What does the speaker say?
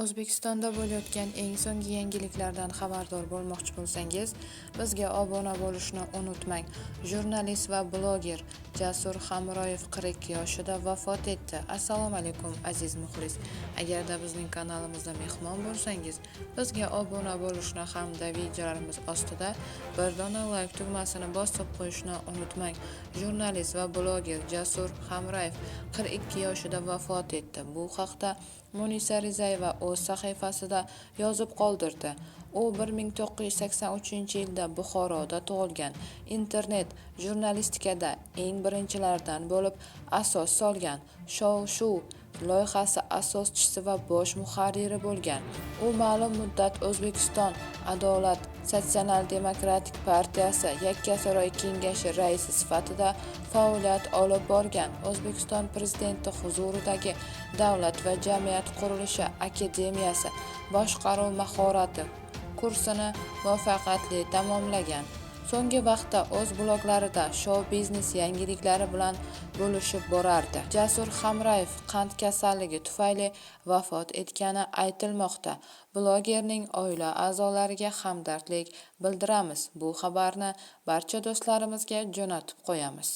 O'zbekistonda bo'layotgan eng so'nggi yangiliklardan xabardor bo'lmoqchi bo'lsangiz, bizga obuna bo'lishni unutmang. Jurnalist va bloger Jasur Hamroyev 42 yoshida vafot etdi. Assalomu alaykum aziz muxlis. Agarda bizning kanalimizda mehmon bo'lsangiz, bizga obuna bo'lishni hamda videolarimiz ostida bir dona like tugmasini bosib qo'yishni unutmang. Jurnalist va bloger Jasur Hamroyev 42 yoshida vafot etdi. Bu haqda Munisa Rizayeva o'z sahifasida yozib qoldirdi. U 1983-yilda Buxoroda tug'ilgan. Internet jurnalistikada eng birinchilardan bo'lib asos solgan. Shov-shuv loyihasi asoschisi va bosh muharriri bo'lgan. U ma'lum muddat O'zbekiston Adolat Sotsial-demokratik partiyasi Yakkasaroy kengashi raisi sifatida faoliyat olib borgan. O'zbekiston prezidenti huzuridagi Davlat va jamiyat qurilishi akademiyasi boshqaruv mahorati kursini muvaffaqiyatli tamomlagan. So'nggi vaqtda o'z bloglarida shou-biznes yangiliklari bilan bo'lishib borardi. Jasur Hamroyev qand kasalligi tufayli vafot etgani aytilmoqda. Blogerning oila a'zolariga hamdardlik bildiramiz. Bu xabarni barcha do'stlarimizga jo'natib qo'yamiz.